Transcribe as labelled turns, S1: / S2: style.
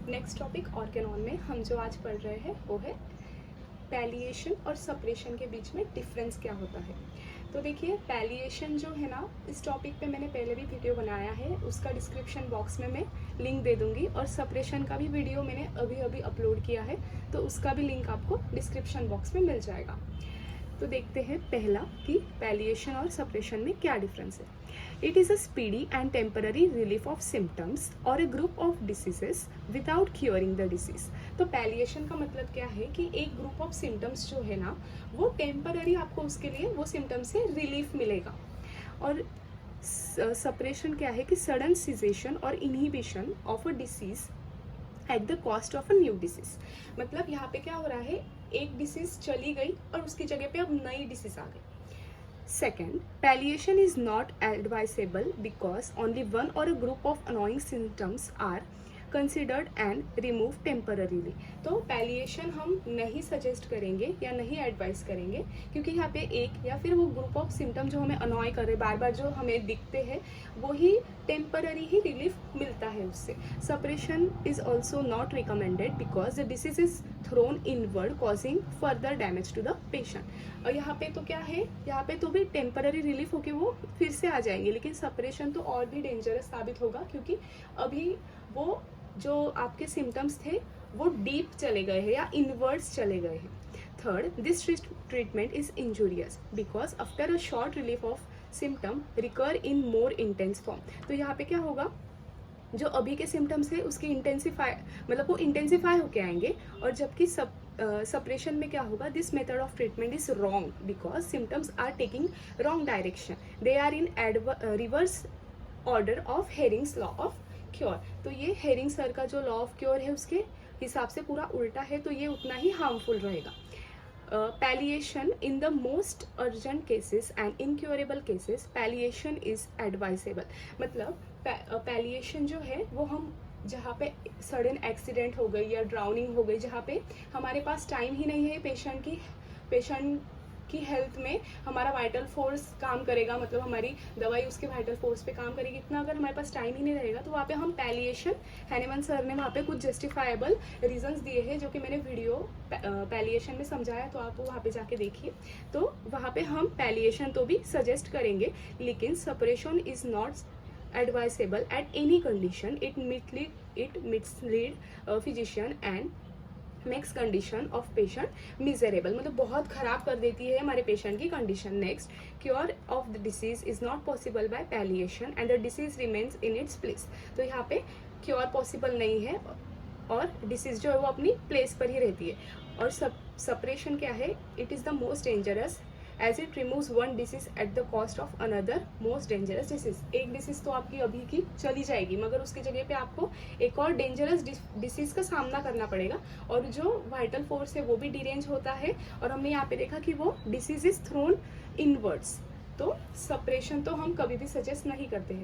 S1: Next topic Organon में हम जो आज पढ़ रहे हैं वो है पैलिएशन और सप्रेशन के बीच में डिफरेंस क्या होता है। तो देखिए पैलिएशन जो है ना, इस टॉपिक पे मैंने पहले भी वीडियो बनाया है, उसका डिस्क्रिप्शन बॉक्स में मैं लिंक दे दूंगी, और सप्रेशन का भी वीडियो मैंने अभी अभी अपलोड किया है, तो उसका भी लिंक आपको डिस्क्रिप्शन बॉक्स में मिल जाएगा। तो देखते हैं पहला कि पैलिएशन और सप्रेशन में क्या डिफरेंस है। It is a speedy and temporary relief of symptoms और a group of diseases without curing the disease. तो पैलिएशन का मतलब क्या है कि एक ग्रुप ऑफ सिम्टम्स जो है ना, वो टेम्पररी आपको उसके लिए वो सिम्टम्स से रिलीफ मिलेगा। और सप्रेशन क्या है कि सडन सीजेशन और inhibition of a disease at the cost of a new disease. मतलब यहाँ पे क्या हो रहा है, एक डिसीज चली गई और उसकी जगह पे अब नई डिसीज आ गई। Second, palliation is not advisable because only one or a group of annoying symptoms are considered and removed temporarily। तो पैलिएशन हम नहीं सजेस्ट करेंगे या नहीं एडवाइस करेंगे, क्योंकि यहाँ पे एक या फिर वो ग्रुप ऑफ सिम्टम जो हमें अनॉय कर रहे, बार बार जो हमें दिखते हैं, वो ही टेम्पररी ही रिलीफ मिलता है उससे। Suppression is also not recommended because the disease is thrown inward causing further damage to the patient. और यहाँ पे तो क्या है, यहाँ पे तो भी टेम्पररी रिलीफ होके वो फिर से आ जाएंगे, लेकिन सप्रेशन तो और भी डेंजरस साबित होगा, क्योंकि अभी वो जो आपके सिम्टम्स थे वो डीप चले गए हैं या इनवर्ड्स चले गए हैं। Third, this treatment is injurious because after a short relief of symptom recur in more intense form. तो यहाँ पे क्या होगा, जो अभी के सिम्टम्स है उसकी वो इंटेंसिफाई होके आएंगे, और जबकि सप्रेशन में क्या होगा, this method of treatment is wrong because symptoms are taking wrong direction, they are in reverse order of Hering's law of cure. तो ये हेरिंग सर का जो लॉ ऑफ क्योर है उसके हिसाब से पूरा उल्टा है, तो ये उतना ही हार्मफुल रहेगा। Palliation in the most urgent cases and incurable cases palliation is advisable. मतलब पैलिएशन जो है वो हम जहाँ पे सडन एक्सीडेंट हो गई या ड्राउनिंग हो गई, जहाँ पे हमारे पास टाइम ही नहीं है पेशेंट की हेल्थ में हमारा वाइटल फोर्स काम करेगा, मतलब हमारी दवाई उसके वाइटल फोर्स पे काम करेगी, इतना अगर हमारे पास टाइम ही नहीं रहेगा, तो वहाँ पे हम पैलिएशन, हैनीमन सर ने वहाँ पे कुछ जस्टिफाइबल रीजंस दिए हैं जो कि मैंने वीडियो पैलिएशन में समझाया, तो आप वहाँ पे जाके देखिए। तो वहाँ पे हम पैलिएशन तो भी सजेस्ट करेंगे, लेकिन suppression is not advisable at any condition. It mislead physician and makes condition of patient miserable. मतलब बहुत खराब कर देती है हमारे पेशेंट की condition. Next, cure of the disease is not possible by palliation and the disease remains in its place. तो यहाँ पे क्योर पॉसिबल नहीं है और डिसीज जो है वो अपनी प्लेस पर ही रहती है। और सप्रेशन क्या है, it is the most dangerous as it removes one disease at the cost of another most dangerous disease. एक डिसीज तो आपकी अभी की चली जाएगी, मगर उसकी जगह पे आपको एक और डेंजरस डिसीज का सामना करना पड़ेगा, और जो वाइटल फोर्स है वो भी डिरेंज होता है, और हमने यहाँ पे देखा कि वो डिसीज इज थ्रोन इनवर्ड्स। तो सप्रेशन तो हम कभी भी सजेस्ट नहीं करते हैं।